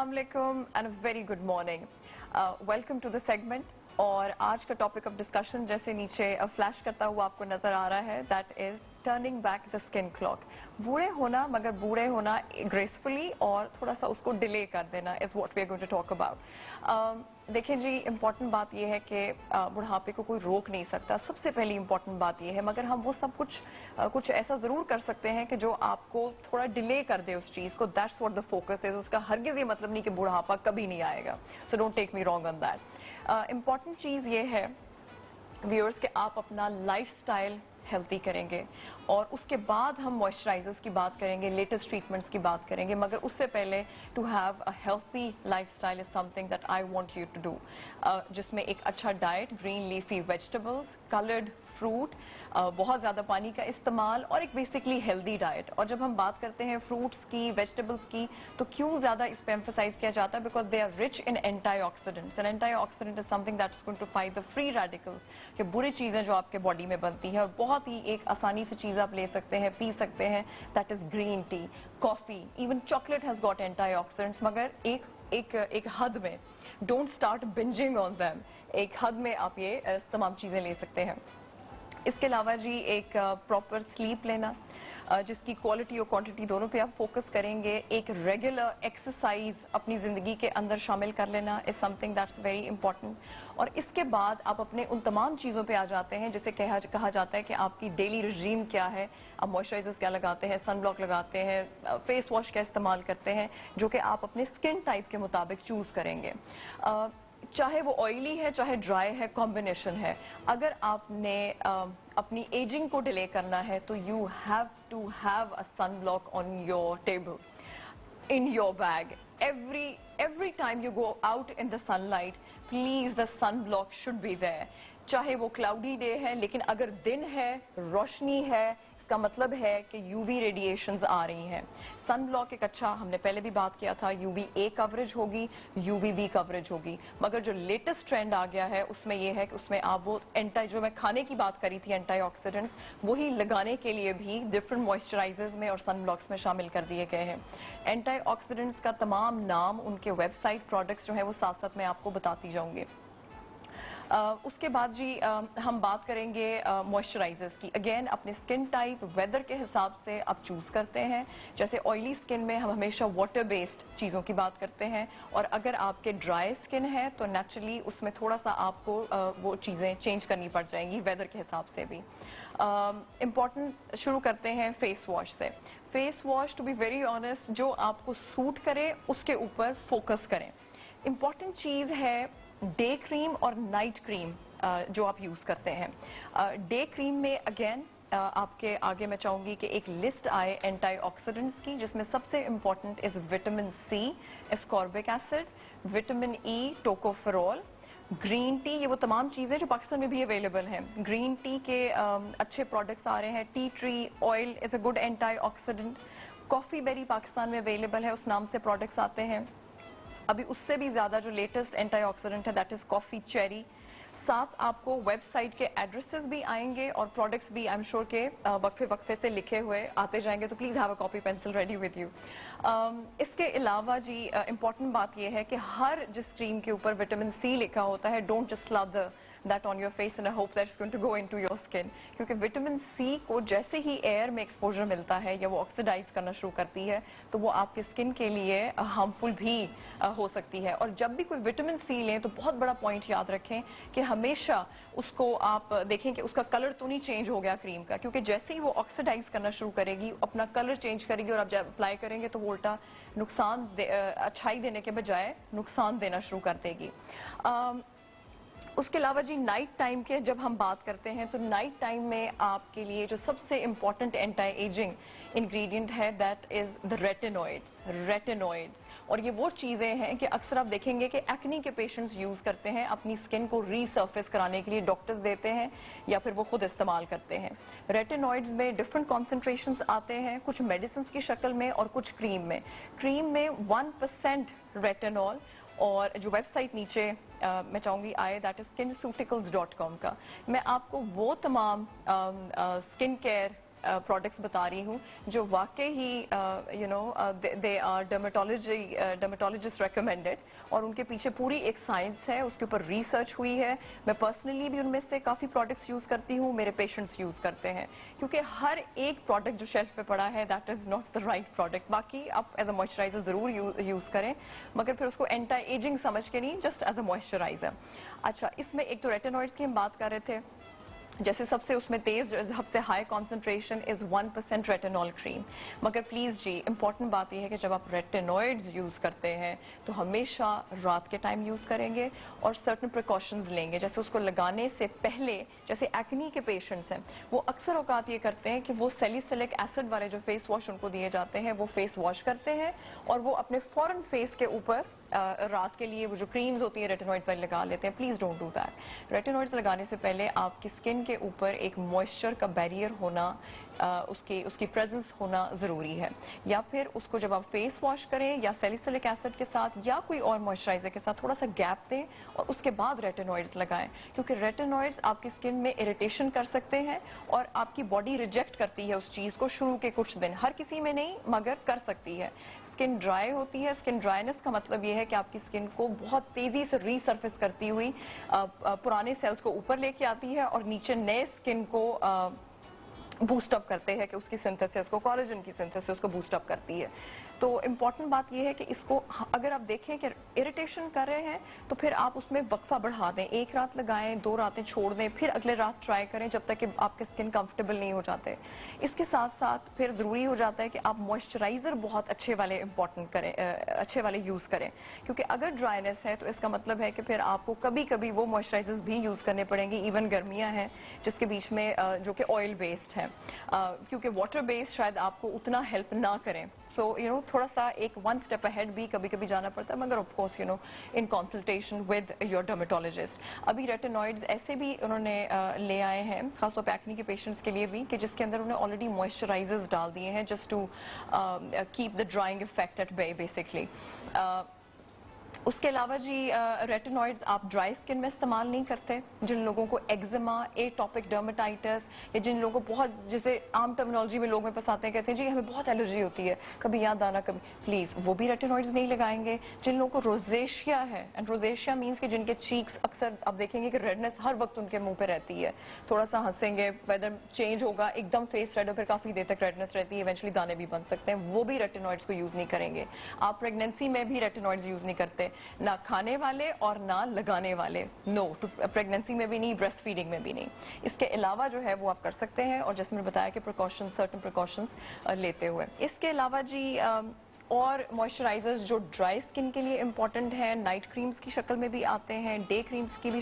अस्सलाम वालेकुम and very good morning. Welcome to the segment. और आज का टॉपिक ऑफ डिस्कशन जैसे नीचे फ्लैश करता हुआ आपको नजर आ रहा है, that is turning back the skin clock. बूढ़े होना, मगर बूढ़े होना ग्रेसफुली और थोड़ा सा उसको डिले कर देना is what we are going to talk about. देखिए जी, इम्पॉर्टेंट बात यह है कि बुढ़ापे को कोई रोक नहीं सकता, सबसे पहली इम्पॉर्टेंट बात यह है, मगर हम वो सब कुछ ऐसा जरूर कर सकते हैं कि जो आपको थोड़ा डिले कर दे उस चीज को। That's what the focus is. उसका हरगिज ये मतलब नहीं कि बुढ़ापा कभी नहीं आएगा, so don't take me wrong on that. Important चीज ये है व्यूअर्स कि आप अपना लाइफस्टाइल हेल्थी करेंगे और उसके बाद हम मॉइस्चराइजर्स की बात करेंगे, लेटेस्ट ट्रीटमेंट्स की बात करेंगे, मगर उससे पहले to have a healthy lifestyle is something that I want you to do, जिसमें एक अच्छा diet, green leafy vegetables, coloured fruit, बहुत ज़्यादा पानी का इस्तेमाल और एक बेसिकली हेल्दी डाइट। और जब हम बात करते हैं फ्रूट्स की, वेजिटेबल्स की, तो क्यों ज़्यादा इस पे एम्फसाइज किया जाता है? Because they are rich in antioxidants and antioxidant is something that is going to fight the free radicals, कि बुरी चीज़ें जो आपके बॉडी में बनती हैं। और बहुत ही एक आसानी से चीज़ आप ले सकते हैं, पी सकते हैं, that is green tea, coffee, even chocolate has got antioxidants, मगर एक हद में। Don't start bingeing on them. एक हद में आप ये तमाम चीज़ें ले सकते हैं। इसके अलावा जी एक प्रॉपर स्लीप लेना, जिसकी क्वालिटी और क्वांटिटी दोनों पे आप फोकस करेंगे। एक रेगुलर एक्सरसाइज अपनी ज़िंदगी के अंदर शामिल कर लेना is something that's very important. और इसके बाद आप अपने उन तमाम चीज़ों पे आ जाते हैं जिसे कहा जाता है कि आपकी डेली रजीम क्या है। आप मॉइस्चराइजर्स क्या लगाते हैं, सन ब्लॉक लगाते हैं, फेस वॉश क्या इस्तेमाल करते हैं, जो कि आप अपने स्किन टाइप के मुताबिक चूज़ करेंगे। चाहे वो ऑयली है, चाहे ड्राई है, कॉम्बिनेशन है। अगर आपने अपनी एजिंग को डिले करना है तो you have to have a sun block on your table, in your bag. Every time you go out in the sunlight, please the sun block should be there. चाहे वो क्लाउडी डे है, लेकिन अगर दिन है, रोशनी है, इसका मतलब है कि यूवी रेडिएशंस आ रही हैं। सन ब्लॉक एक अच्छा, हमने पहले भी बात किया था, यूवी ए कवरेज होगी, यूवी बी कवरेज होगी, मगर जो लेटेस्ट ट्रेंड आ गया है उसमें यह है कि उसमें आप वो जो मैं खाने की बात करी थी, एंटीऑक्सीडेंट्स, वही लगाने के लिए भी डिफरेंट मॉइस्चराइजर्स में और सन ब्लॉक्स में शामिल कर दिए गए हैं। एंटीऑक्सीडेंट्स का तमाम नाम, उनके वेबसाइट, प्रोडक्ट्स जो है वो साथ साथ मैं आपको बताती जाऊंगी। उसके बाद जी हम बात करेंगे मॉइस्चराइजर्स की। अगेन अपने स्किन टाइप, वेदर के हिसाब से आप चूज़ करते हैं। जैसे ऑयली स्किन में हम हमेशा वाटर बेस्ड चीज़ों की बात करते हैं, और अगर आपके ड्राई स्किन है तो नेचुरली उसमें थोड़ा सा आपको वो चीज़ें चेंज करनी पड़ जाएंगी वेदर के हिसाब से भी। इम्पॉर्टेंट, शुरू करते हैं फेस वॉश से। Face wash, to be very honest, जो आपको सूट करे उसके ऊपर फोकस करें। इम्पॉर्टेंट चीज़ है डे क्रीम और नाइट क्रीम जो आप यूज़ करते हैं। डे क्रीम में अगेन आपके आगे मैं चाहूँगी कि एक लिस्ट आए एंटीऑक्सीडेंट्स की, जिसमें सबसे important is vitamin C, ascorbic acid, vitamin E, tocopherol, green tea. ये वो तमाम चीज़ें जो पाकिस्तान में भी अवेलेबल हैं। ग्रीन टी के अच्छे प्रोडक्ट्स आ रहे हैं। Tea tree oil is a good antioxidant. Coffee berry Pakistan में अवेलेबल है, उस नाम से प्रोडक्ट्स आते हैं। अभी उससे भी ज़्यादा जो लेटेस्ट एंटीऑक्सीडेंट है दैट इज़ कॉफ़ी चेरी। साथ आपको वेबसाइट के एड्रेसेस भी आएंगे और प्रोडक्ट्स भी आई एम श्योर के वक्फे से लिखे हुए आते जाएंगे, तो please have a copy pencil ready with you. इसके अलावा जी इम्पॉर्टेंट बात यह है कि हर जिस क्रीम के ऊपर विटामिन सी लिखा होता है, don't just slather that on your face and I hope that it's going to go into your skin, क्योंकि विटामिन सी को जैसे ही एयर में एक्सपोजर मिलता है या वो ऑक्सीडाइज करना शुरू करती है तो वो आपके स्किन के लिए हार्मफुल भी हो सकती है। और जब भी कोई विटामिन सी लें तो बहुत बड़ा पॉइंट याद रखें कि हमेशा उसको आप देखें कि उसका कलर तो नहीं चेंज हो गया क्रीम का, क्योंकि जैसे ही वो ऑक्सीडाइज करना शुरू करेगी, अपना कलर चेंज करेगी और आप जब अप्लाई करेंगे तो वो उल्टा अच्छाई देने के बजाय नुकसान देना शुरू कर देगी। उसके अलावा जी नाइट टाइम के जब हम बात करते हैं तो नाइट टाइम में आपके लिए जो सबसे इम्पॉर्टेंट एंटी एजिंग इंग्रेडिएंट है दैट इज द रेटिनॉइड्स। और ये वो चीज़ें हैं कि अक्सर आप देखेंगे कि एक्नी के पेशेंट्स यूज़ करते हैं अपनी स्किन को रीसर्फेस कराने के लिए, डॉक्टर्स देते हैं या फिर वो खुद इस्तेमाल करते हैं। रेटिनॉइड्स में डिफरेंट कॉन्सेंट्रेशंस आते हैं, कुछ मेडिसिन की शक्ल में और कुछ क्रीम में। क्रीम में 1% रेटिनॉल, और जो वेबसाइट नीचे मैं चाहूँगी आए दैट इज skinceuticals.com का, मैं आपको वो तमाम स्किन केयर प्रोडक्ट्स बता रही हूँ जो वाकई ही you know they are dermatologist recommended, और उनके पीछे पूरी एक साइंस है, उसके ऊपर रिसर्च हुई है। मैं पर्सनली भी उनमें से काफ़ी प्रोडक्ट्स यूज़ करती हूँ, मेरे पेशेंट्स यूज़ करते हैं, क्योंकि हर एक प्रोडक्ट जो शेल्फ पे पड़ा है that is not the right product. बाकी आप एज अ मॉइस्चराइजर ज़रूर यूज़ करें, मगर फिर उसको एंटी एजिंग समझ के नहीं, जस्ट एज अ मॉइस्चराइजर। अच्छा, इसमें एक तो रेटिनॉइड्स की हम बात कर रहे थे, जैसे सबसे उसमें तेज, सबसे high concentration is 1% retinol cream. मगर प्लीज़ जी, इंपॉर्टेंट बात यह है कि जब आप रेटिनॉइड्स यूज़ करते हैं तो हमेशा रात के टाइम यूज़ करेंगे और सर्टन प्रिकॉशंस लेंगे। जैसे उसको लगाने से पहले, जैसे एक्नी के पेशेंट्स हैं, वो अक्सर औकात ये करते हैं कि वो सैलिसिलिक एसिड वाले जो फेस वॉश उनको दिए जाते हैं वो फेस वॉश करते हैं और वो अपने फॉरन फेस के ऊपर रात के लिए वो जो क्रीम्स होती है रेटिनॉइड्स वाली लगा लेते हैं। Please don't do that. Retinoids लगाने से पहले आपकी स्किन के ऊपर एक मॉइस्चर का बैरियर होना, उसकी प्रेजेंस होना ज़रूरी है। या फिर उसको जब आप फेस वॉश करें या सैलिसिलिक एसिड के साथ या कोई और मॉइस्चराइजर के साथ थोड़ा सा गैप दें और उसके बाद रेटिनॉइड्स लगाएं, क्योंकि रेटिनॉइड्स आपकी स्किन में इरिटेशन कर सकते हैं और आपकी बॉडी रिजेक्ट करती है उस चीज़ को शुरू के कुछ दिन। हर किसी में नहीं, मगर कर सकती है। स्किन ड्राई होती है। स्किन ड्राइनेस का मतलब ये है कि आपकी स्किन को बहुत तेजी से रीसर्फेस करती हुई पुराने सेल्स को ऊपर लेके आती है और नीचे नए स्किन को बूस्ट अप करते हैं कि उसकी सिंथेसिस को, कोलेजन की सिंथेसिस को बूस्ट अप करती है। तो इम्पॉर्टेंट बात यह है कि इसको अगर आप देखें कि इरिटेशन कर रहे हैं तो फिर आप उसमें वक्फा बढ़ा दें, एक रात लगाएं, 2 रातें छोड़ दें, फिर अगले रात ट्राई करें जब तक कि आपके स्किन कंफर्टेबल नहीं हो जाते। इसके साथ साथ फिर ज़रूरी हो जाता है कि आप मॉइस्चराइज़र बहुत अच्छे वाले इंपॉर्टेंट करें, अच्छे वाले यूज़ करें, क्योंकि अगर ड्राइनेस है तो इसका मतलब है कि फिर आपको कभी कभी वो मॉइस्चराइजर्स भी यूज़ करने पड़ेंगे। इवन गर्मियाँ हैं जिसके बीच में जो कि ऑयल बेस्ड है, क्योंकि वाटर बेस्ड शायद आपको उतना हेल्प ना करें। सो यू नो, थोड़ा सा एक 1 स्टेप अहेड भी कभी कभी जाना पड़ता है, मगर of course you know in consultation with your dermatologist. अभी रेटिनॉइड्स ऐसे भी उन्होंने ले आए हैं खासतौर पर एक्ने के पेशेंट्स के लिए भी, कि जिसके अंदर उन्होंने ऑलरेडी मॉइस्चराइजर्स डाल दिए हैं just to keep the drying effect at bay basically. उसके अलावा जी रेटिनॉइड्स आप ड्राई स्किन में इस्तेमाल नहीं करते। जिन लोगों को एक्जिमा, एटॉपिक डर्मेटाइटिस, या जिन लोगों को बहुत, जैसे आम टर्मिनोलॉजी में लोग मेरे पास आते हैं कहते हैं जी हमें बहुत एलर्जी होती है, कभी यहाँ दाना कभी, प्लीज़ वो भी रेटिनॉइड्स नहीं लगाएंगे। जिन लोगों को रोजेशिया है, एंड रोजेशिया मीन्स कि जिनके चीक्स अक्सर आप देखेंगे कि रेडनेस हर वक्त उनके मुंह पे रहती है, थोड़ा सा हंसेंगे, वेदर चेंज होगा एकदम फेस रेड और फिर काफ़ी देर तक रेडनेस रहती है, इवेंचुअली दाने भी बन सकते हैं, वो भी रेटिनॉइड्स को यूज़ नहीं करेंगे। आप प्रेगनेंसी में भी रेटिनॉइड्स यूज़ नहीं करते, ना खाने वाले और ना लगाने वाले, नो, प्रेगनेंसी में भी नहीं, ब्रेस्ट फीडिंग में भी नहीं। इसके अलावा जो है वो आप कर सकते हैं, और जैसे मैंने बताया कि प्रिकॉशंस, सर्टेन प्रिकॉशंस लेते हुए। इसके अलावा जी और मॉइस्चराइजर्स जो ड्राई स्किन के लिए इंपॉर्टेंट है, नाइट क्रीम्स की शक्ल में भी आते हैं, डे क्रीम्स की भी